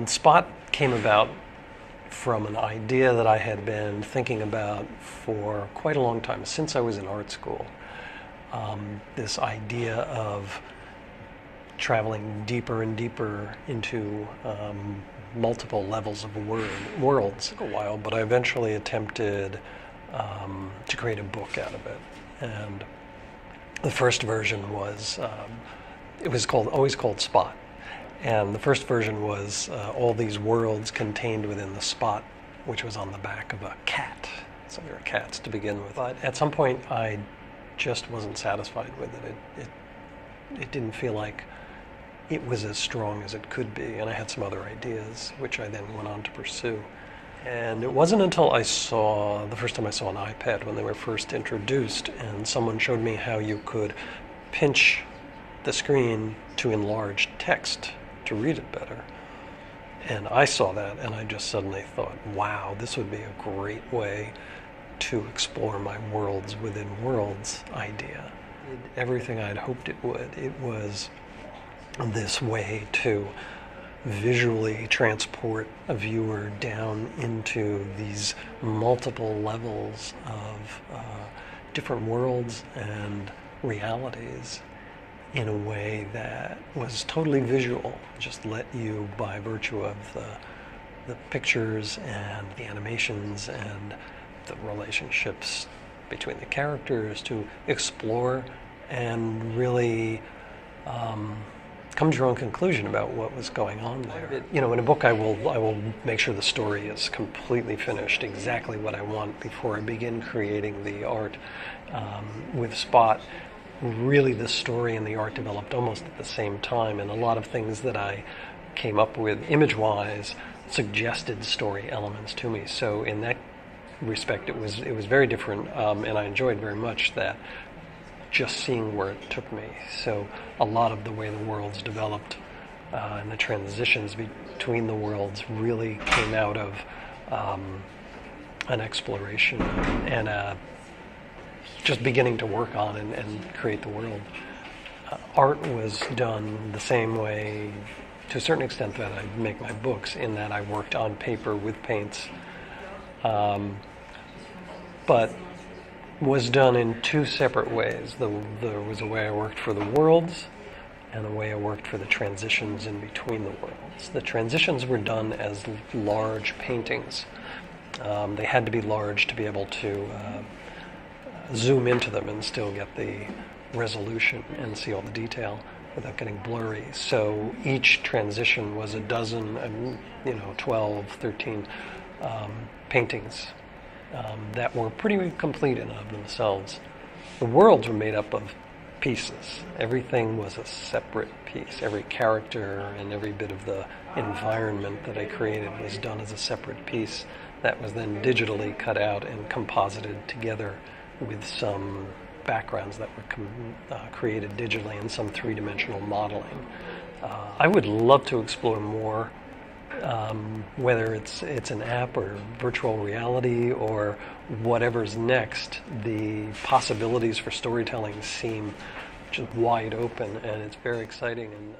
Spot came about from an idea that I had been thinking about for quite a long time, since I was in art school. This idea of traveling deeper and deeper into multiple levels of worlds. It took a while, but I eventually attempted to create a book out of it. And the first version was, it was always called Spot. And the first version was all these worlds contained within the spot, which was on the back of a cat. So there were cats to begin with. But at some point, I just wasn't satisfied with it. It didn't feel like it was as strong as it could be, and I had some other ideas, which I then went on to pursue. And it wasn't until the first time I saw an iPad when they were first introduced, and someone showed me how you could pinch the screen to enlarge text to read it better. And I saw that, and I just suddenly thought, wow, this would be a great way to explore my worlds within worlds idea. It did everything I'd hoped it would. It was this way to visually transport a viewer down into these multiple levels of different worlds and realities in a way that was totally visual, just let you, by virtue of the pictures and the animations and the relationships between the characters, to explore and really come to your own conclusion about what was going on there. You know, in a book I will make sure the story is completely finished, exactly what I want before I begin creating the art. With Spot, really the story and the art developed almost at the same time, and a lot of things that I came up with image-wise suggested story elements to me. So in that respect, it was very different, and I enjoyed very much that, just seeing where it took me. So a lot of the way the worlds developed and the transitions between the worlds really came out of an exploration and just beginning to work on and create the world. Art was done the same way, to a certain extent, that I make my books, in that I worked on paper with paints, but was done in two separate ways. There was a way I worked for the worlds and a way I worked for the transitions in between the worlds. The transitions were done as large paintings. They had to be large to be able to zoom into them and still get the resolution and see all the detail without getting blurry. So each transition was a dozen, 12, 13 paintings that were pretty complete in and of themselves. The worlds were made up of pieces. Everything was a separate piece. Every character and every bit of the environment that I created was done as a separate piece that was then digitally cut out and composited together with some backgrounds that were created digitally and some three-dimensional modeling. I would love to explore more, whether it's an app or virtual reality or whatever's next. The possibilities for storytelling seem just wide open, and it's very exciting. And